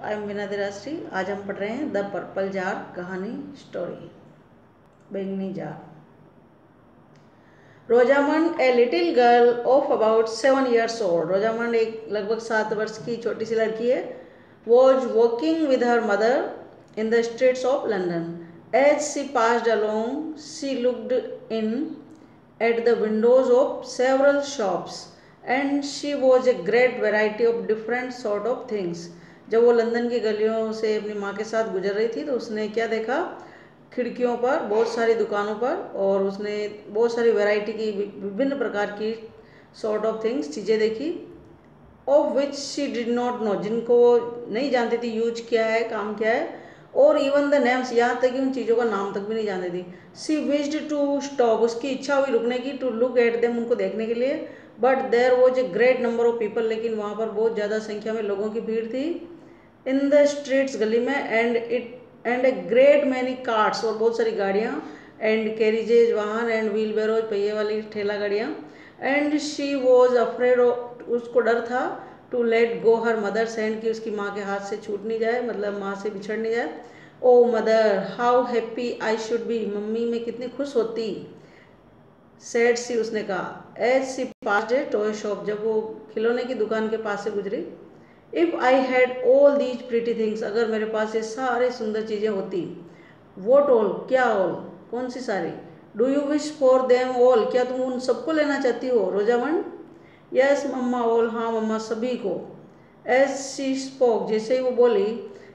I am Veena दिराश्री। आज हम पढ़ रहे हैं द पर्पल जार कहानी स्टोरी। बैंगनी jar. Rosamond a little girl of about 7 years old। Rosamond एक लगभग 7 वर्ष की छोटी सी लड़की है। Was walking with her mother in the streets of London. As she passed along she looked in at the windows of several shops and she was a great variety of different sort of things। जब वो London की गलियों से अपनी माँ के साथ गुजर रही थी तो उसने क्या देखा, खिड़कियों पर बहुत सारी दुकानों पर, और उसने बहुत सारी वैरायटी की विभिन्न प्रकार की सॉर्ट ऑफ थिंग्स चीज़ें देखी। Of which she did not know, जिनको नहीं जानती थी यूज क्या है, काम क्या है, और इवन द नेम्स, यहाँ तक कि उन चीज़ों का नाम तक भी नहीं जानती थी। सी विश्ड टू स्टॉप, उसकी इच्छा हुई रुकने की, टू लुक एट देम, उनको देखने के लिए। But there was a great number of people, लेकिन वहाँ पर बहुत ज़्यादा संख्या में लोगों की भीड़ थी। इन द स्ट्रीट्स, गली में, and A great many carts, और बहुत सारी गाड़ियाँ, एंड कैरिजेज, वाहन, एंड व्हील बैरोज, पहिए वाली ठेला गाड़ियाँ। एंड शी वॉज अफ्रेड, उसको डर था, to let go her mother's hand, की उसकी माँ के हाथ से छूट नहीं जाए, मतलब माँ से बिछड़ नहीं जाए। Oh mother how happy I should be, mummy मैं कितनी खुश होती। सैड सी, उसने कहा। As she passed a toy shop, जब वो खिलौने की दुकान के पास से गुजरी। If I had all these pretty things, अगर मेरे पास ये सारे सुंदर चीज़ें होती। वॉट ऑल, क्या ऑल, कौन सी सारी। Do you wish for them all, क्या तुम उन सबको लेना चाहती हो रोजामंड। यस मम्मा ऑल, हाँ मम्मा सभी को। एज शी स्पोक, जैसे ही वो बोली,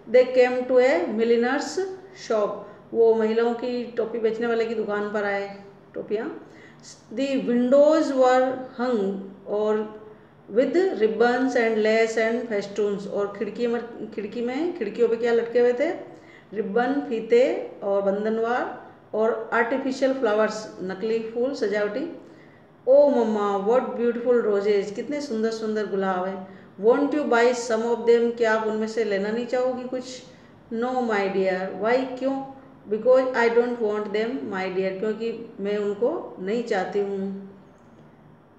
दे केम टू ए मिलिनर्स शॉप, वो महिलाओं की टोपी बेचने वाले की दुकान पर आए, टोपियाँ। दी विंडोज वर हंग और with ribbons and lace and festoons, और खिड़कियों पे क्या लटके हुए थे, रिबन, फीते और बंधनवार, और आर्टिफिशियल फ्लावर्स, नकली फूल, सजावटी। Oh mamma what beautiful roses, कितने सुंदर सुंदर गुलाब हैं। Won't you buy some of them, क्या आप उनमें से लेना नहीं चाहोगी कुछ। नो माई डियर, वाई, क्यों। Because I don't want them my dear, क्योंकि मैं उनको नहीं चाहती हूँ।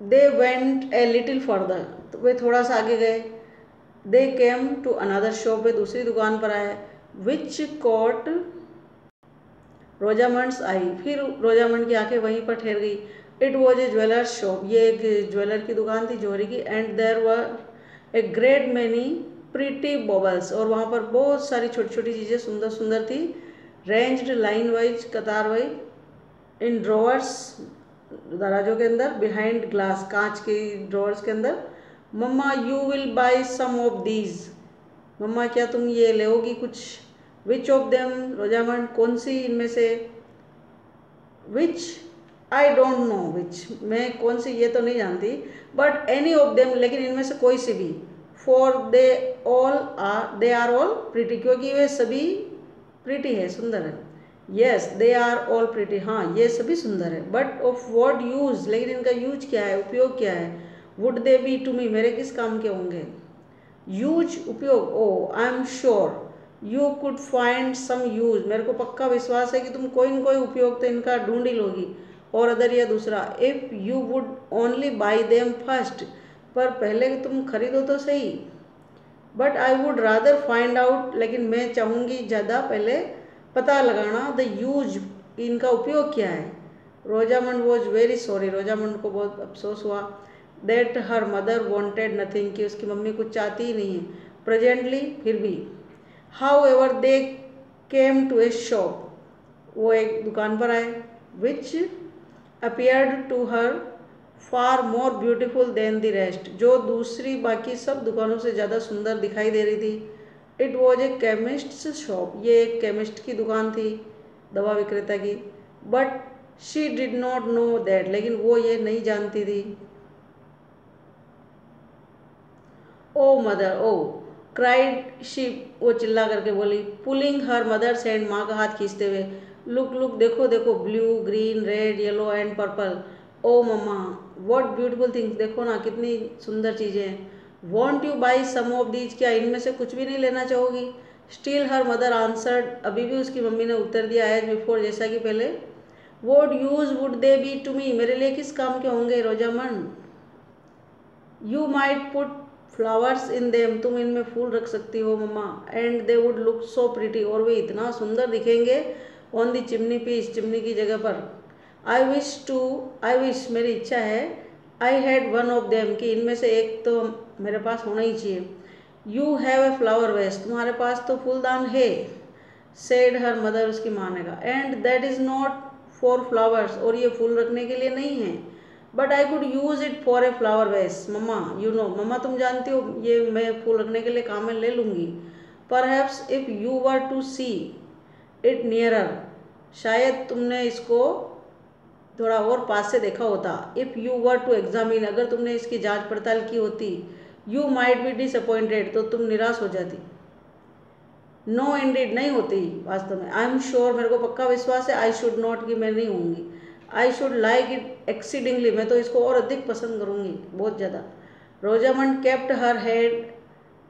They went a little further, तो वे थोड़ा सा आगे गए। They came to another shop, वे दूसरी दुकान पर आए। विच कॉट रोजामंड्स आई, फिर रोजामंड की आंखें वहीं पर ठहर गई। It was a jeweller's shop, ये एक ज्वेलर की दुकान थी, जौहरी की। And there were a great many pretty baubles, और वहाँ पर बहुत सारी छोटी छोटी चीज़ें सुंदर सुंदर थी, रेंज्ड लाइन वाइज, कतार वाइज, इन ड्रॉवर्स, दराजों के अंदर, बिहाइंड ग्लास, कांच के ड्रॉवर्स के अंदर। Mamma you will buy some of these, mamma क्या तुम ये लेओगी कुछ। विच ऑफ देम रोजामंड, कौन सी इनमें से। विच आई डोंट नो विच, मैं कौन सी ये तो नहीं जानती। बट एनी ऑफ देम, लेकिन इनमें से कोई सी भी। For they are all pretty, क्योंकि वे सभी प्रिटी है, सुंदर है। Yes they are all pretty, हाँ ये सभी सुंदर है। बट ऑफ वॉट यूज, लेकिन इनका यूज क्या है, उपयोग क्या है। Would they be to me, मेरे किस काम के होंगे। यूज, उपयोग। Oh I am sure you could find some use, मेरे को पक्का विश्वास है कि तुम कोई न कोई उपयोग तो इनका ढूंढ ही लोगी। और अदर, या दूसरा। If you would only by them first, पर पहले तुम खरीदो तो सही। But I would rather find out, लेकिन मैं चाहूँगी ज़्यादा पहले पता लगाना, द यूज, इनका उपयोग क्या है। Rosamond was very sorry, Rosamond को बहुत अफसोस हुआ। That her mother wanted nothing, कि उसकी मम्मी कुछ चाहती ही नहीं है। प्रेजेंटली, फिर भी। However they came to a shop, वो एक दुकान पर आए। Which appeared to her far more beautiful than the rest, जो दूसरी बाकी सब दुकानों से ज़्यादा सुंदर दिखाई दे रही थी। It was A chemists shop, ये एक केमिस्ट की दुकान थी, दवा विक्रेता की। But she did not know that, लेकिन वो ये नहीं जानती थी। ओ मदर ओ क्राइड शी, वो चिल्ला करके बोली। पुलिंग हर मदर्स हैंड, माँ का हाथ खींचते हुए। लुक लुक, देखो देखो, blue, green, red, yellow and purple. Oh mamma what beautiful things, देखो ना कितनी सुंदर चीज़ें हैं। Won't you buy some of these, क्या इनमें से कुछ भी नहीं लेना चाहोगी। स्टिल हर मदर आंसर्ड, अभी भी उसकी मम्मी ने उत्तर दिया, एज बिफोर, जैसा कि पहले। What use would they be to me, मेरे लिए किस काम के होंगे Rosamond. You might put flowers in them, तुम इनमें फूल रख सकती हो mamma, and they would look so pretty, और वे इतना सुंदर दिखेंगे on the chimney piece, chimney की जगह पर। आई विश मेरी इच्छा है, I had one of them, कि इनमें से एक तो मेरे पास होना ही चाहिए। You have a flower vase, तुम्हारे पास तो फूलदान है, सेड हर मदर, उसकी माँ ने कहा, and that is not for flowers, और ये फूल रखने के लिए नहीं है, but I could use it for a flower vase mamma, you know, मम्मा तुम जानती हो ये मैं फूल रखने के लिए काम में ले लूँगी। Perhaps if you were to see it nearer, शायद तुमने इसको थोड़ा और पास से देखा होता। If you were to examine, अगर तुमने इसकी जांच पड़ताल की होती। यू माइट बी डिसअपॉइंटेड, तो तुम निराश हो जाती। नो इंडीड, नहीं होती वास्तव में। आई एम श्योर, मेरे को पक्का विश्वास है, आई शुड नॉट, कि मैं नहीं होंगी। I should like it exceedingly, मैं तो इसको और अधिक पसंद करूँगी, बहुत ज़्यादा। Rosamond kept her head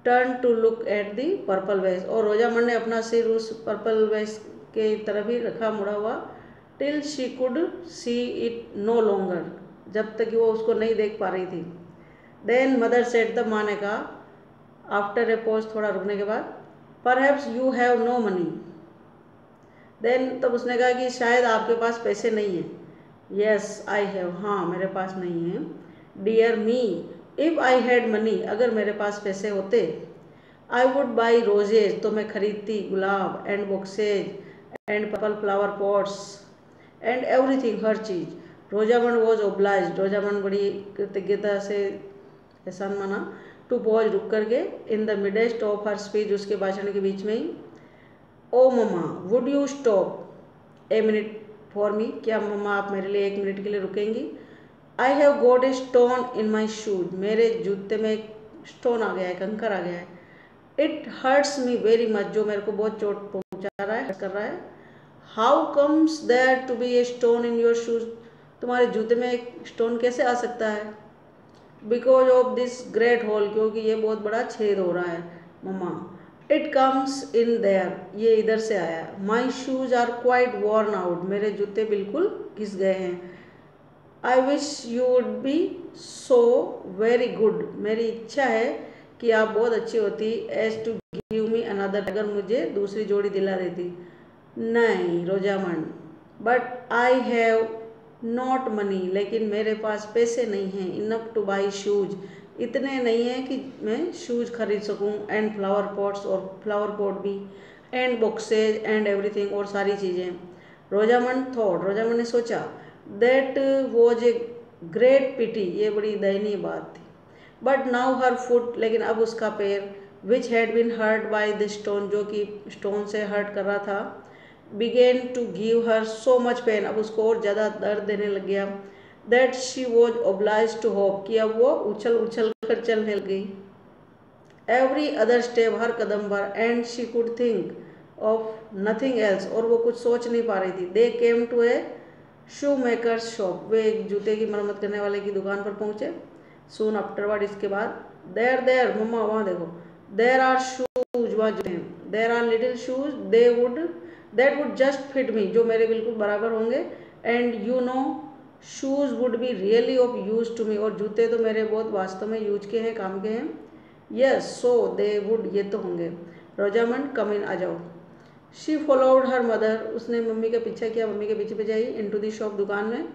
turn to look at the purple vase, और रोजामंड ने अपना सिर उस पर्पल वेस के तरफ ही रखा मुड़ा हुआ, till she could see it no longer, जब तक कि वो उसको नहीं देख पा रही थी। देन मदर सेड, तब माँ ने कहा, आफ्टर ए पॉज, थोड़ा रुकने के बाद, perhaps you have no money. Then तब उसने कहा कि शायद आपके पास पैसे नहीं हैं। येस आई हैव, हाँ मेरे पास नहीं है। Dear me, if I had money, अगर मेरे पास पैसे होते, आई वुड बाई रोजेज, तो मैं खरीदती गुलाब, and boxes and purple flower pots and everything, हर चीज़। रोजामंड वॉज ओब्लाइज्ड, रोजामंड बड़ी कृतज्ञता से एहसान माना, टू पॉज, रुक करके, in the midst of her speech, उसके भाषण के बीच में ही। Oh mamma would you stop a minute for me, क्या मम्मा आप मेरे लिए 1 मिनट के लिए रुकेंगी। I have got a stone in my shoes, मेरे जूते में एक स्टोन आ गया है, कंकर आ गया है। It hurts me very much, जो मेरे को बहुत चोट पहुंचा रहा है, कर रहा है। How comes there to be a stone in your shoes, तुम्हारे जूते में एक स्टोन कैसे आ सकता है। Because of this great hole, क्योंकि ये बहुत बड़ा छेद हो रहा है mamma. It comes in there, ये इधर से आया। My shoes are quite worn out, मेरे जूते बिल्कुल घिस गए हैं। I wish you would be so very good, मेरी इच्छा है कि आप बहुत अच्छी होती, as to give me another, अगर मुझे दूसरी जोड़ी दिला देती। नहीं Rosamond, but I have not money, लेकिन मेरे पास पैसे नहीं हैं, इनफ टू बाई शूज, इतने नहीं हैं कि मैं शूज खरीद सकूं, एंड फ्लावर पॉट्स, और फ्लावर पॉट भी, एंड बॉक्सेज एंड एवरीथिंग, और सारी चीज़ें। रोजामंड थॉट, रोजामंड ने सोचा, दैट वॉज ए ग्रेट पिटी, ये बड़ी दयनीय बात थी। बट नाउ हर फुट, लेकिन अब उसका पैर, which had been hurt by the stone, जो कि स्टोन से हर्ट कर रहा था, began to give her so much pain, अब उसको और ज़्यादा दर्द देने लग गया, that she was obliged to hop, कि अब वो उछल उछल कर चलने लग गई। एवरी अदर स्टेप, हर कदम पर, and she could think of nothing else, और वो कुछ सोच नहीं पा रही थी। दे came to a shoemaker's shop, वे एक जूते की मरम्मत करने वाले की दुकान पर पहुंचे। सून आफ्टरवर्ड, इसके बाद, देयर मम्मा वहाँ देखो, देर आर शूज, वहाँ जूते हैं, there are little shoes, that would just fit me, जो मेरे बिल्कुल बराबर होंगे, and you know shoes would be really of use to me, और जूते तो मेरे बहुत वास्तव में यूज के हैं, काम के हैं। यस सो दे वुड, ये तो होंगे। रोजामंड कम इन, आ जाओ। शी फॉलोड हर मदर, उसने मम्मी का पीछा किया, मम्मी के पीछे पे जाई, इनटू दी शॉप, दुकान में।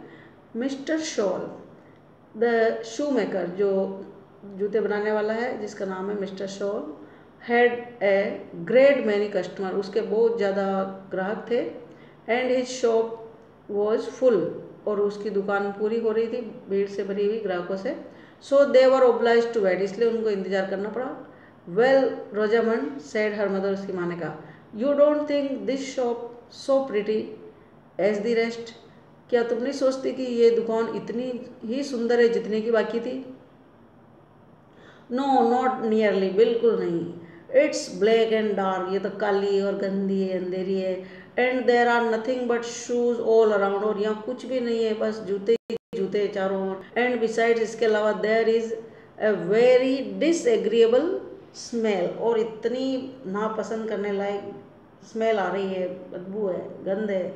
Mister shawl, the shoe maker, जो जूते बनाने वाला है, जिसका नाम है mister shawl, had a great many customer, उसके बहुत ज़्यादा ग्राहक थे, and his shop was full, और उसकी दुकान पूरी हो रही थी भीड़ से भरी हुई ग्राहकों से। So they were obliged to wait, इसलिए उनको इंतजार करना पड़ा। Well Rosamond said her mother, उसकी माँ ने कहा, you don't think this shop so pretty as the rest, क्या तुम नहीं सोचती कि ये दुकान इतनी ही सुंदर है जितनी की बाकी थी। नो नॉट नियरली, बिल्कुल नहीं। इट्स ब्लैक एंड डार्क, ये तो काली और गंदी है, अंधेरी है। And there are nothing but shoes all around, और यहाँ कुछ भी नहीं है, बस जूते जूते चारों ओर। एंड बिसाइड्स, इसके अलावा, there is a very disagreeable smell, और इतनी नापसंद करने लायक स्मेल आ रही है, बदबू है, गंध है।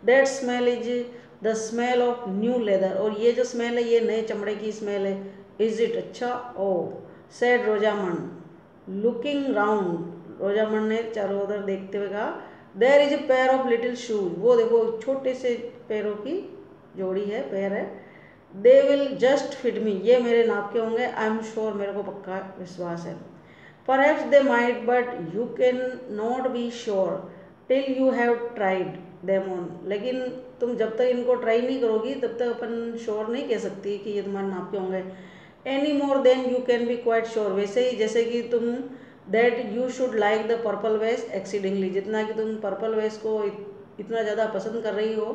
That smell is the smell of new leather, और ये जो स्मेल है ये नए चमड़े की स्मेल है। इज इट, अच्छा, oh said Rosamond looking round. Rosamond ने चारों उधर देखते हुए कहा, there is a pair of little shoes. वो देखो छोटे से पैरों की जोड़ी है, पैर है। दे विल जस्ट फिट मी, ये मेरे नाप के होंगे। आई एम श्योर, मेरे को पक्का विश्वास है। Perhaps they might but you can not be sure till you have tried them on. लेकिन तुम जब तक इनको ट्राई नहीं करोगी तब तक अपन श्योर नहीं कह सकती कि ये तुम्हारे नाप के होंगे। Any more than you can be quite sure, वैसे ही जैसे कि तुम that you should like the purple vase exceedingly, जितना कि तुम पर्पल वेस्ट को इतना ज़्यादा पसंद कर रही हो।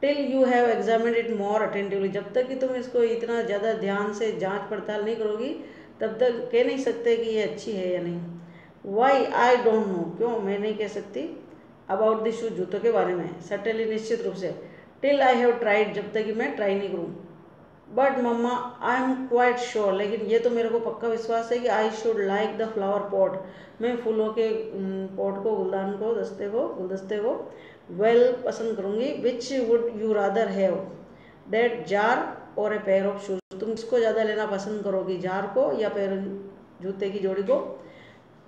Till you have examined it more attentively, जब तक कि तुम इसको इतना ज़्यादा ध्यान से जांच पड़ताल नहीं करोगी तब तक कह नहीं सकते कि ये अच्छी है या नहीं। वाई आई डोंट नो, क्यों मैं नहीं कह सकती। अबाउट दिस शूज, जूतों के बारे में। सर्टेनली, निश्चित रूप से। टिल आई हैव ट्राइड, जब तक कि मैं ट्राई नहीं करूँ। But mamma I am quite sure, लेकिन ये तो मेरे को पक्का विश्वास है कि I should like the flower pot, मैं फूलों के पॉट को, गुलदान को, गुलदस्ते को वेल पसंद करूँगी। Which would you rather have, that jar और ए पेयर ऑफ शूज, तुम इसको ज़्यादा लेना पसंद करोगी, जार को या पैर जूते की जोड़ी को।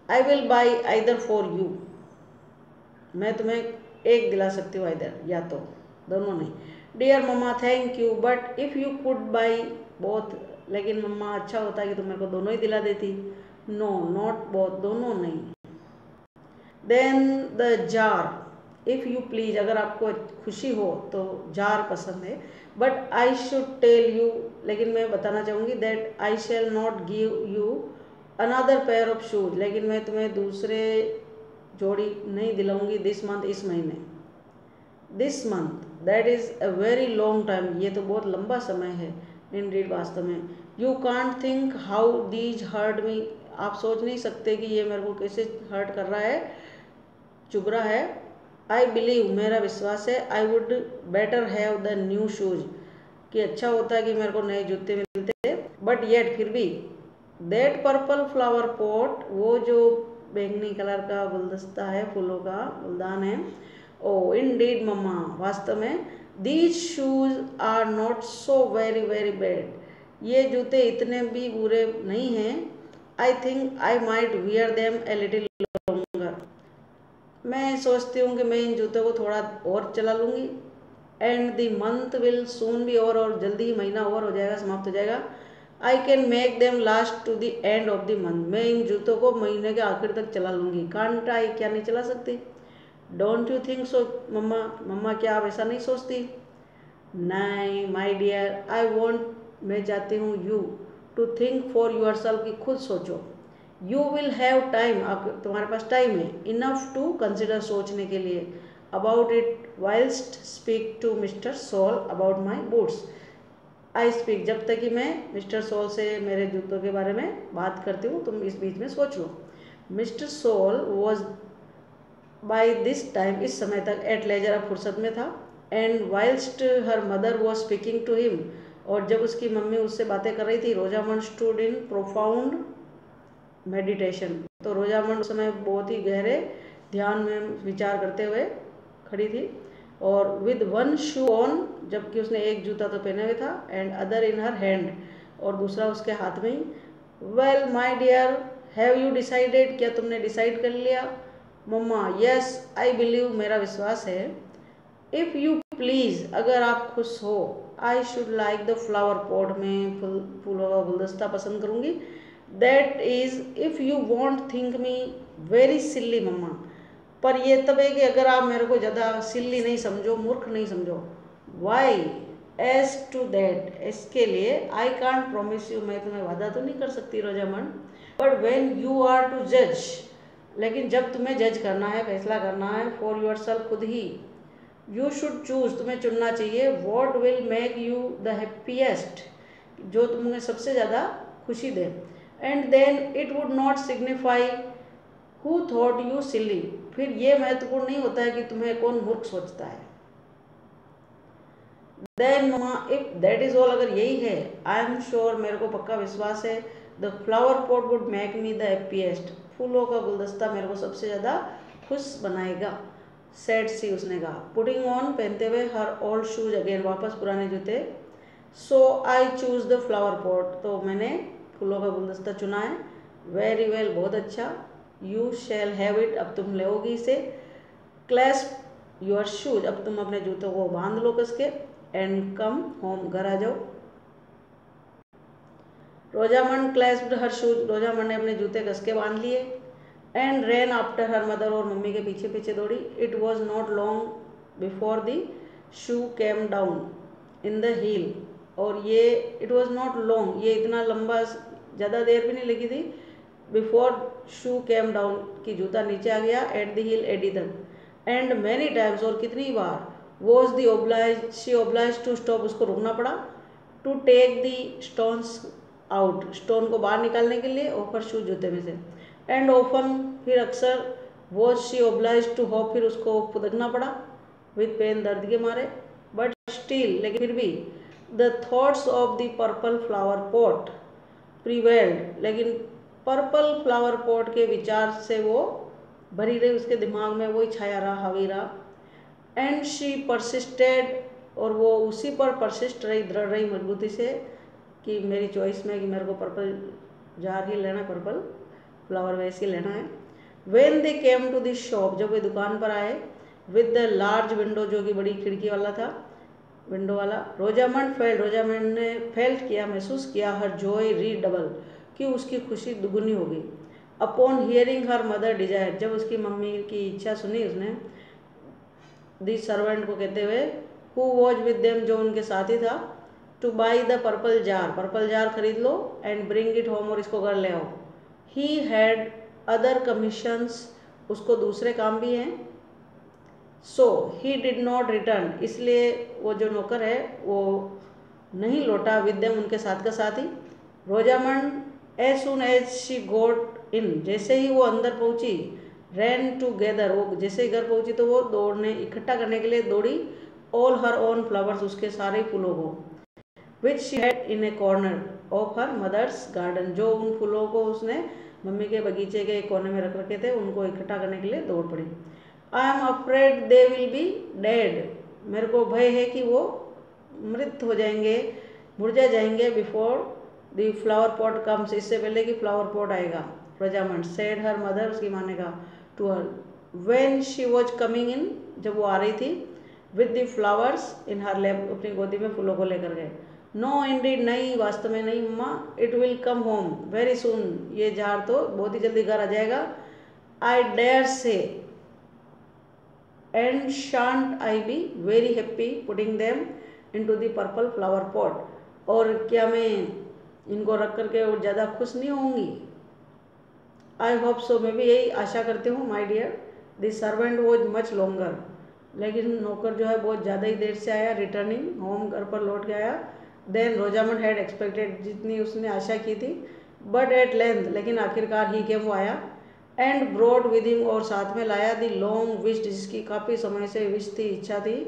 I will by either for you, मैं तुम्हें एक दिला सकती हूँ, आइदर या तो, दोनों नहीं। Dear mamma thank you but if you could buy both, लेकिन मम्मा अच्छा होता कि तुम मेरे को दोनों ही दिला देती। नो नॉट बोथ, दोनों नहीं। Then the jar if you please, अगर आपको खुशी हो तो जार पसंद है। But I should tell you, लेकिन मैं बताना चाहूँगी that I shall not give you another pair of shoes, लेकिन मैं तुम्हें दूसरे जोड़ी नहीं दिलाऊंगी दिस मंथ, इस महीने। This month, that is a very long time, ये तो बहुत लंबा समय है। इंडीड, वास्तव में। You can't think how these hurt me, आप सोच नहीं सकते कि ये मेरे को कैसे हर्ट कर रहा है, चुभ रहा है। आई बिलीव, मेरा विश्वास है। I would better have the new shoes, कि अच्छा होता कि मेरे को नए जूते मिलते। बट येट, फिर भी। दैट पर्पल फ्लावर पॉट, वो जो बैंगनी कलर का गुलदस्ता है, फूलों का गुलदान है। ओ इनडीड मम्मा, वास्तव में। These shoes are not so very very bad, ये जूते इतने भी बुरे नहीं हैं। I think I might wear them a little longer, मैं सोचती हूँ कि मैं इन जूतों को थोड़ा और चला लूँगी। And the month will soon be over, और जल्दी ही महीना ओवर हो जाएगा, समाप्त हो जाएगा। I can make them last to the end of the month, मैं इन जूतों को महीने के आखिर तक चला लूँगी। कांट आई, क्या नहीं चला सकती। Don't you think so mamma, mamma क्या आप ऐसा नहीं सोचती। नहीं माई डियर, आई वॉन्ट, मैं चाहती हूँ you to think for yourself, की खुद सोचो। यू विल हैव टाइम, आप तुम्हारे पास टाइम है, इनफ टू कंसिडर, सोचने के लिए। About it whilst speak to mister Saul about my boots, I speak, जब तक कि मैं मिस्टर सॉल से मेरे जूतों के बारे में बात करती हूँ तुम इस बीच में सोच लो। Mister Sol was by this time, इस समय तक, एट लेजर, अब फुर्सत में था। And whilst her mother was speaking to him, और जब उसकी मम्मी उससे बातें कर रही थी, Rosamond stood in profound meditation, तो रोजामंड उस समय बहुत ही गहरे ध्यान में विचार करते हुए खड़ी थी। और विद वन शू ऑन, जबकि उसने एक जूता तो पहने हुए था, and other in her hand, और दूसरा उसके हाथ में ही। Well my dear have you decided, क्या तुमने डिसाइड कर लिया। मम्मा यस आई बिलीव, मेरा विश्वास है। इफ़ यू प्लीज़, अगर आप खुश हो। I should like the flower pot, मैं फूलों का गुलदस्ता पसंद करूँगी। That is if you won't think me very silly mamma, पर ये तब है कि अगर आप मेरे को ज़्यादा सिल्ली नहीं समझो, मूर्ख नहीं समझो। वाई एज टू दैट, इसके लिए। आई कांट प्रोमिस यू, मैं तुम्हें वादा तो नहीं कर सकती Rosamond. But when you are to जज, लेकिन जब तुम्हें जज करना है, फैसला करना है, फॉर योर सेल्फ, खुद ही। यू शुड चूज, तुम्हें चुनना चाहिए। What will make you the happiest, जो तुम्हें सबसे ज़्यादा खुशी दे। And then it would not signify who thought you silly, फिर ये महत्वपूर्ण नहीं होता है कि तुम्हें कौन मूर्ख सोचता है। Then mamma if that is all, अगर यही है, आई एम श्योर, मेरे को पक्का विश्वास है, the flower pot would make me the happiest, फूलों का गुलदस्ता मेरे को सबसे ज़्यादा खुश बनाएगा। सेड सी, उसने कहा। पुटिंग ऑन, पहनते हुए, हर ओल्ड शूज अगेन, वापस पुराने जूते। So I choose the flower pot, तो मैंने फूलों का गुलदस्ता चुना है। वेरी वेल, बहुत अच्छा। यू शैल हैव इट, अब तुम लोगी इसे। क्लैस्प योर शूज, अब तुम अपने जूतों को बांध लो कस के। एंड कम होम, घर आ जाओ। Rosamond clasped her shoes, Rosamond ने अपने जूते कस के बांध लिए। And ran after her mother, और मम्मी के पीछे पीछे दौड़ी। It was not long before the shoe came down in the heel, और ये इट वॉज नॉट लॉन्ग, ये इतना लंबा ज़्यादा देर भी नहीं लगी थी। बिफोर शू केम डाउन, की जूता नीचे आ गया। एट द हील, एडी तक। एंड मैनी टाइम्स, और कितनी बार। Was the obliged, she obliged to stop, उसको रुकना पड़ा। To take the stones out, stone को बाहर निकालने के लिए। ऑफर शूज, जूते में से। एंड ओफन, फिर अक्सर। Was she obliged to hop, फिर उसको फुदकना पड़ा। विथ पेन, दर्द के मारे। बट स्टिल, लेकिन फिर भी। The thoughts of the purple flower pot prevailed, लेकिन पर्पल फ्लावर पॉट के विचार से वो भरी रही, उसके दिमाग में वही छाया रहा, हावी रहा। एंड शी परसिस्टेड, और वो उसी पर परसिस्ट रही, दृढ़ रही मजबूती से, कि मेरी चॉइस में, कि मेरे को पर्पल जार ही लेना, पर्पल फ्लावर वेस ही लेना है। When they came to the shop, जब वे दुकान पर आए। विद द लार्ज विंडो, जो कि बड़ी खिड़की वाला था, विंडो वाला। रोजामंड फेल्ट, रोजामंड ने फेल्ट किया, महसूस किया। हर जॉय रीडबल, कि उसकी खुशी दुगुनी हो गई। Upon hearing her mother desire, जब उसकी मम्मी की इच्छा सुनी उसने। दी सर्वेंट को कहते हुए, हु वॉज विद देम, जो उनके साथ ही था। Two by the purple jar खरीद लो। एंड ब्रिंग इट होम, और इसको घर ले आओ। ही हैड अदर कमीशंस, उसको दूसरे काम भी हैं। सो ही डिड नॉट रिटर्न, इसलिए वो जो नौकर है वो नहीं लौटा। विद देम, उनके साथ का साथ ही। Rosamond as soon as she got in, जैसे ही वो अंदर पहुंची। रैन टूगेदर, वो जैसे ही घर पहुंची तो वो दौड़ने, इकट्ठा करने के लिए दौड़ी। ऑल हर ओन फ्लावर्स, उसके सारे फूलों को। Which she had in a corner of her mother's garden, जो उन फूलों को उसने मम्मी के बगीचे के एक कोने में रख रखे थे, उनको इकट्ठा करने के लिए दौड़ पड़ी। I am afraid they will be dead, मेरे को भय है कि वो मृत हो जाएंगे, मुरझा जाएंगे। Before the flower pot comes, इससे पहले कि फ्लावर पॉट आएगा। रोजामंड सेड हर मदर, उसकी माँ ने कहा। To her when she was coming in, जब वो आ रही थी। With the flowers in her lap, अपनी गोदी में फूलों को लेकर गए। नो इंडीड, नहीं, वास्तव में नहीं मम्मा। It will come home very soon, ये जार तो बहुत ही जल्दी घर आ जाएगा। I dare say, and shan't I be very happy putting them into the purple flower pot, और क्या मैं इनको रख करके और ज़्यादा खुश नहीं होंगी। आई होप सो, मैं भी यही आशा करती हूँ। My dear, the servant was much longer, लेकिन नौकर जो है बहुत ज़्यादा ही देर से आया। रिटर्निंग होम, घर पर लौट के आया। देन रोजामंड हैड एक्सपेक्टेड, जितनी उसने आशा की थी। बट एट लेंथ, लेकिन आखिरकार ही के वो आया। एंड ब्रॉड विद हिम, और साथ में लाया। दी लॉन्ग विश्ड, जिसकी काफ़ी समय से विश थी, इच्छा थी।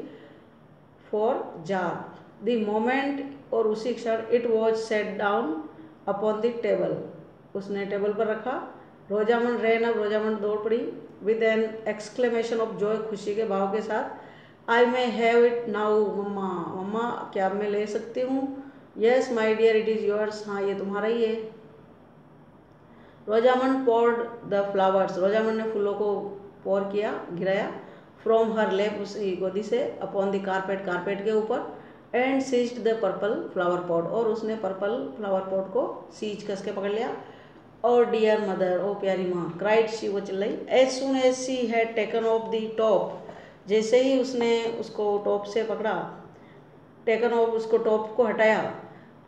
फॉर जार द मोमेंट, और उसी क्षण। It was set down upon the table, उसने टेबल पर रखा। रोजामंड रैन अप, रोजामंड दौड़ पड़ी। With an exclamation of joy, खुशी के भाव के साथ। I may have it now mamma, mamma क्या मैं ले सकती हूँ। Yes my dear, it is yours, हाँ ये तुम्हारा ही है। Rosamond poured the flowers, Rosamond ने फूलों को पोर किया, गिराया। फ्रॉम हर लेप, उसी गोदी से। अपॉन द कारपेट, कारपेट के ऊपर। And seized the purple flower pot, और उसने पर्पल फ्लावर पॉट को सीज कस के पकड़ लिया। और डियर मदर, ओ प्यारी माँ, क्राइड शी, वो चिल्लाई। As soon as she had taken off the top, जैसे ही उसने उसको टॉप से पकड़ा, टेकन ऑफ, उसको टॉप को हटाया।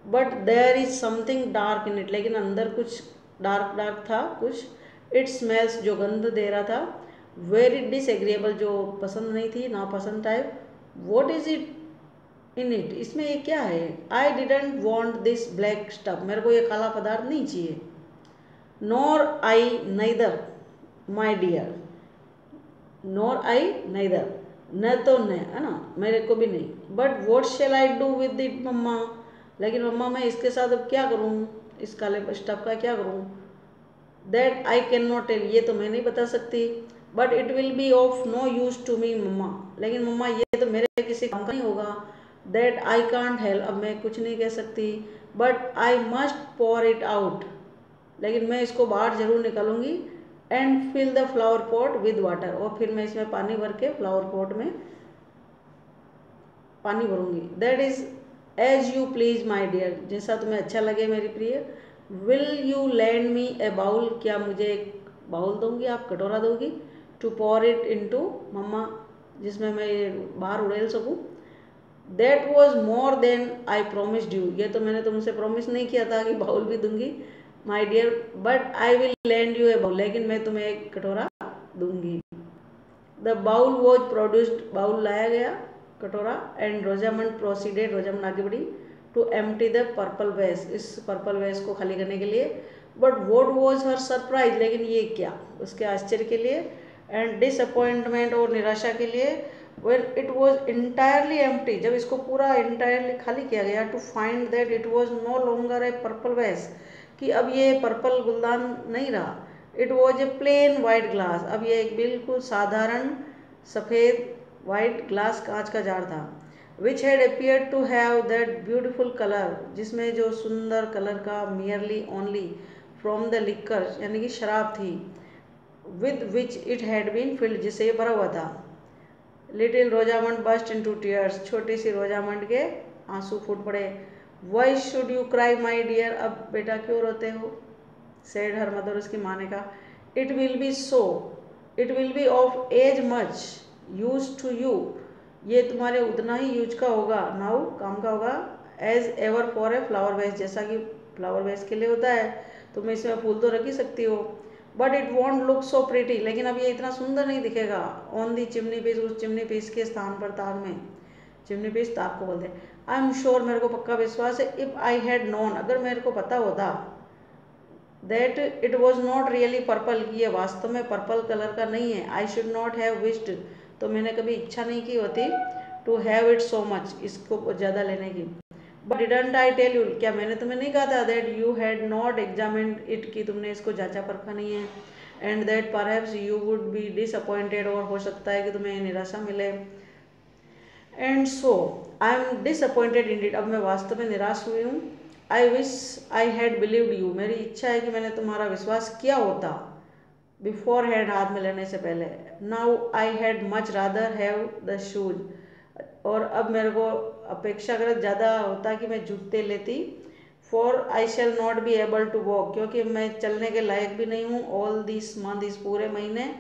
But there is something dark in it, लेकिन अंदर कुछ डार्क डार्क था कुछ। इट स्मेल्स, जो गंध दे रहा था। वेरी डिसएग्रीएबल, जो पसंद नहीं थी, नापसंद type. What is it in it, इसमें ये क्या है। I didn't want this black stuff, मेरे को ये काला पदार्थ नहीं चाहिए। Nor I neither my dear, nor I neither, न तो न, है ना, मेरे को भी नहीं। But what shall I do with it mamma, लेकिन मम्मा मैं इसके साथ अब क्या करूँ, इस काले स्टफ का क्या करूँ। That I can not tell, ये तो मैं नहीं बता सकती। But it will be of no use to me mamma, लेकिन मम्मा ये तो मेरे किसी काम का नहीं होगा। दैट आई कांट हेल्प, अब मैं कुछ नहीं कह सकती। But I must pour it out, लेकिन मैं इसको बाहर जरूर निकालूंगी। And fill the flower pot with water, और फिर मैं इसमें पानी भर के फ्लावर पॉट में पानी भरूंगी। That is as you please my dear, जैसा तुम्हें अच्छा लगे मेरी प्रिय। Will you lend me a bowl, क्या मुझे एक बाउल दोगी, आप कटोरा दोगी। To pour it into, mamma, जिसमें मैं ये बाहर उड़ेल सकूँ। That was more than I promised you, ये तो मैंने तुमसे प्रॉमिस नहीं किया था कि बाउल भी दूंगी my dear, but I will lend you a bowl, लेकिन मैं तुम्हें एक कटोरा दूंगी। The bowl was produced, bowl लाया गया, कटोरा। एंड रोजामंड प्रोसीडेड, रोजामंड आगे बढ़ी, टू एम्प्टी द पर्पल वेस, इस पर्पल वेस को खाली करने के लिए। But what was her surprise, लेकिन ये क्या, उसके आश्चर्य के लिए, एंड डिसअपॉइंटमेंट, और निराशा के लिए, when it was entirely empty, जब इसको पूरा entirely खाली किया गया, to find that it was no longer a purple vase, कि अब ये पर्पल गुलदान नहीं रहा। it was a plain white glass, अब ये एक बिल्कुल साधारण सफ़ेद वाइट ग्लास, कांच का जार था। which had appeared to have that beautiful color, जिसमें जो सुंदर कलर का, merely only from the liquor, यानी कि शराब थी, with which it had been filled, जिसे ये भरा हुआ था। Little Rosamond burst into tears, छोटी सी रोजामंड के आंसू फूट पड़े। Why should you cry my dear, अब बेटा क्यों रोते हो। सेड हर मदर, उसकी माँ ने कहा। It will be so, it will be of as much use to you, ये तुम्हारे उतना ही यूज का होगा, नाउ काम का होगा, as ever for a flower vase, जैसा कि फ्लावर वेस के लिए होता है, तुम इसमें फूल तो रख ही सकती हो। But it won't look so pretty, लेकिन अब ये इतना सुंदर नहीं दिखेगा। ऑन दी चिमनी पीस, उस चिमनी पीस के स्थान पर, ताक में, चिमनी पीस ताक को बोलते हैं। आई एम श्योर, मेरे को पक्का विश्वास है, इफ आई हैड नोन, अगर मेरे को पता होता, that it was not really purple, ये वास्तव में पर्पल कलर का नहीं है, I should not have wished, तो मैंने कभी इच्छा नहीं की होती, to have it so much, इसको ज़्यादा लेने की। But didn't I tell you, क्या मैंने तुम्हें नहीं कहा था, that you had not examined it, कि तुमने इसको जांचा परखा नहीं है। And that perhaps you would be disappointed, और हो सकता है कि तुम्हें निराशा मिले। And so I am disappointed Indeed, अब मैं वास्तव में निराश हुई हूँ। I wish I had believed you, मेरी इच्छा है कि मैंने तुम्हारा विश्वास किया होता, बिफोर हैड, हाथ में लेने से पहले। Now I had much rather have the shoes, और अब मेरे को अपेक्षाकृत ज़्यादा होता कि मैं जूते लेती। For I shall not be able to walk, क्योंकि मैं चलने के लायक भी नहीं हूँ। ऑल दिस मंथ, इस पूरे महीने।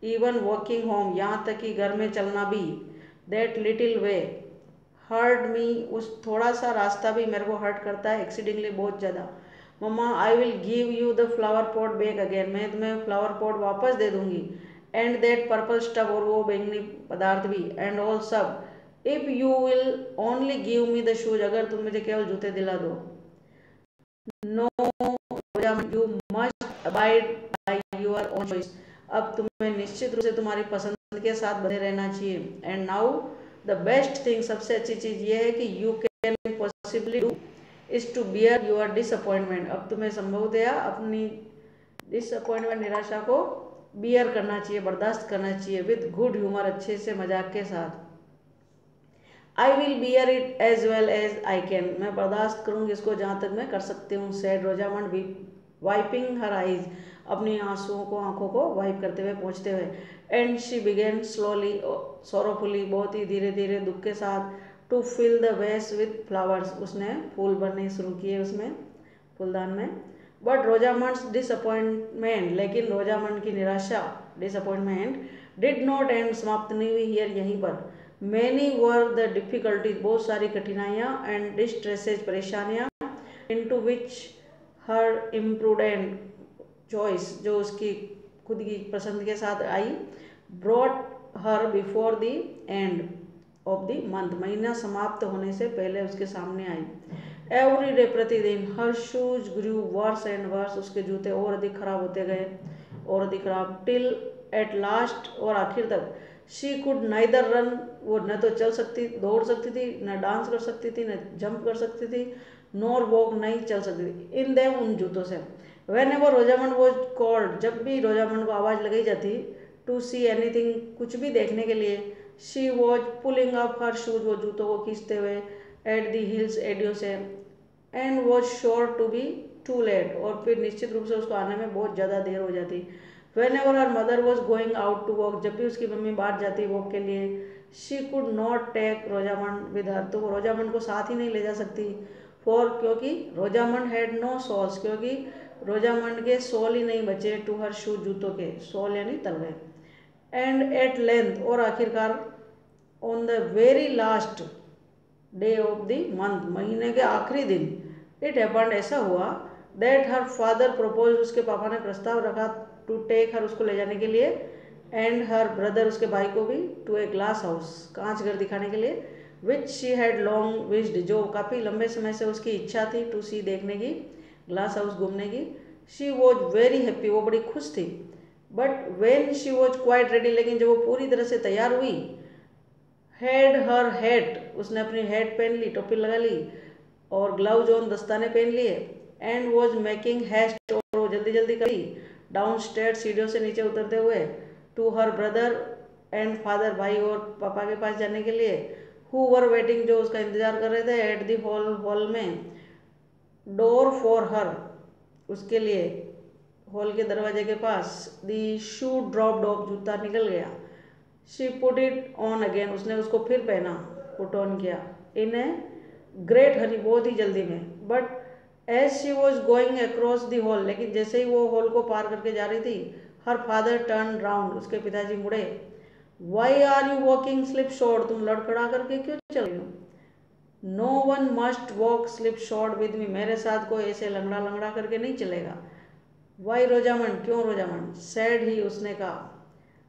इवन वॉकिंग होम, यहाँ तक कि घर में चलना भी। That little way hurt me, उस थोड़ा सा रास्ता भी मेरे को हर्ट करता है, एक्सीडिंगली, बहुत ज़्यादा। Mamma I will give you the flower pot back again, मैं तुम्हें फ्लावर पॉट वापस दे दूँगी। एंड दैट पर्पल स्टफ, और वो बैंगनी पदार्थ भी। एंड ऑल सब, if you will only give me the shoes, अगर तुम मुझे केवल जूते दिला दो। No you must abide by your own choice, अब तुम्हें निश्चित रूप से तुम्हारी पसंद के साथ बने रहना चाहिए। And now the best thing, सबसे अच्छी चीज़ ये है कि you can possibly do is to bear your disappointment, अब तुम्हें संभवतया अपनी डिसअपॉइंटमेंट, निराशा को बियर करना चाहिए, बर्दाश्त करना चाहिए, विद गुड ह्यूमर, अच्छे से मजाक के साथ। I will bear it as well as I can, मैं बर्दाश्त करूँगी इसको जहाँ तक मैं कर सकती हूँ। Sad Rosamond wiping her eyes, अपनी आंसुओं को, आंखों को वाइप करते हुए, पहुँचते हुए। एंड शी बिगेन स्लोली, सोरोफुली, बहुत ही धीरे धीरे, दुख के साथ, टू फिल द वेस विथ फ्लावर्स, उसने फूल भरने शुरू किए उसमें, फूलदान में। बट रोजामंड्स डिसअपॉइंटमेंट, लेकिन रोजामंड की निराशा, डिसअपॉइंटमेंट, डिड नॉट एंड, समाप्त नहीं हुई हियर, यहीं पर। मैनी वर द डिफ़िकल्टीज, बहुत सारी कठिनाइयाँ, एंड डिस्ट्रेसेज, परेशानियाँ, into which her imprudent choice, जो उसकी खुद की पसंद के साथ आई, brought her before the end of the month, महीना समाप्त होने से पहले उसके सामने आई। एवरी डे, प्रतिदिन, her shoes grew worse and worse, उसके जूते और अधिक खराब होते गए, और अधिक खराब। टिल एट लास्ट, और आखिर तक, शी कुड नाइदर रन, वो न तो चल सकती, दौड़ सकती थी, न डांस कर सकती थी, न जंप कर सकती थी, नॉर वॉक, नहीं चल सकती थी, इन देम, उन जूतों से। When ever Rosamond was called, जब भी रोजामंड को आवाज़ लगाई जाती, टू सी एनीथिंग, कुछ भी देखने के लिए, she was pulling up her shoes, वो जूतों को खींचते हुए, एट दी हील्स, एडियो से, and was sure to be too late, और फिर निश्चित रूप से उसको आने में बहुत ज़्यादा देर हो जाती। Whenever her mother was going out to walk, जब भी उसकी मम्मी बाहर जाती वॉक के लिए, she could not take Rosamond with her, तो वो रोजामंड को साथ ही नहीं ले जा सकती। फॉर, क्योंकि रोजामंड हैड नो सोल्स, क्योंकि रोजामंड के सोल ही नहीं बचे, टू हर शूज, जूतों के सोल यानी तलवे। एंड एट लेंथ, और आखिरकार on the very last day of the month, महीने के आखिरी दिन, इट हैपेंड, ऐसा हुआ, दैट हर फादर प्रपोज, उसके पापा ने प्रस्ताव रखा, टू टेक हर, उसको ले जाने के लिए, एंड हर ब्रदर, उसके भाई को भी, टू ए ग्लास हाउस, कांच घर दिखाने के लिए, विच शी हैड लॉन्ग विश्ड, जो काफ़ी लंबे समय से उसकी इच्छा थी, टू सी, देखने की, ग्लास हाउस घूमने की। शी वॉज वेरी हैप्पी, वो बड़ी खुश थी। But when she was quite ready, लेकिन जब वो पूरी तरह से तैयार हुई, हैड हर हैट, उसने अपनी हैट पहन ली, टोपी लगा ली, और ग्लव्स ऑन, दस्ताने पहन लिए, एंड वॉज मेकिंग हैस्ट, और वो जल्दी जल्दी करी, डाउन स्टेयर, सीढ़ियों से नीचे उतरते हुए, to her brother and father, भाई और पापा के पास जाने के लिए, हु वर वेटिंग, जो उसका इंतजार कर रहे थे, एट दी हॉल में, डोर फॉर हर, उसके लिए, हॉल के दरवाजे के पास, दी शू ड्रॉप्ड ऑफ, जूता निकल गया, she put it on again, उसने उसको फिर पहना, पुट ऑन किया, इन ए ग्रेट हरी, बहुत ही जल्दी में। But as she was going across the hall, लेकिन जैसे ही वो हॉल को पार करके जा रही थी, हर फादर टर्न राउंड, उसके पिताजी मुड़े, why are you walking slipshod, तुम लड़खड़ा करके क्यों चल रही हो, no one must walk slipshod with me, मेरे साथ कोई ऐसे लंगड़ा लंगड़ा करके नहीं चलेगा। वाई रोजामंड, क्यों रोजामंड, सैड ही, उसने कहा,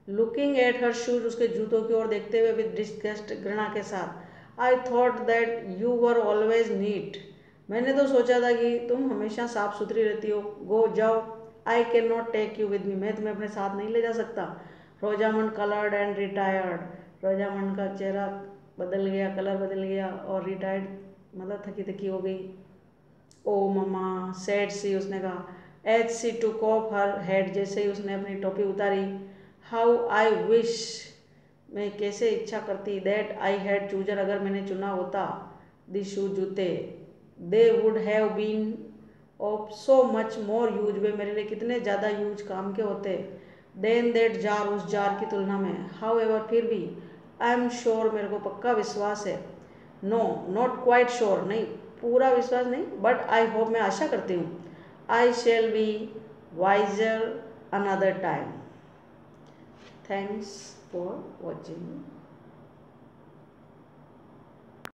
लुकिंग एट हर शूज, उसके जूतों की ओर देखते हुए, विद डिस्गस्ट, घृणा के साथ, I thought that you were always neat, मैंने तो सोचा था कि तुम हमेशा साफ सुथरी रहती हो, गो, जाओ, I can not take you with me, मैं तुम्हें अपने साथ नहीं ले जा सकता। Rosamond coloured and retired, Rosamond का चेहरा बदल गया, कलर बदल गया, और रिटायर्ड मतलब थकी थकी हो गई। ओ ममा, सैड सी, उसने कहा, as she took off her head, जैसे ही उसने अपनी टोपी उतारी, हाउ आई विश, मैं कैसे इच्छा करती, दैट आई हैड चूजन, अगर मैंने चुना होता, दी शू, जूते, they would have been of so much more use, वे मेरे लिए कितने ज़्यादा यूज, काम के होते, देन दैट जार, उस जार की तुलना में, हाउ एवर, फिर भी, आई एम श्योर, मेरे को पक्का विश्वास है, नो नॉट क्वाइट श्योर, नहीं पूरा विश्वास नहीं, बट आई होप, मैं आशा करती हूँ, I shall be wiser another time. Thanks for watching.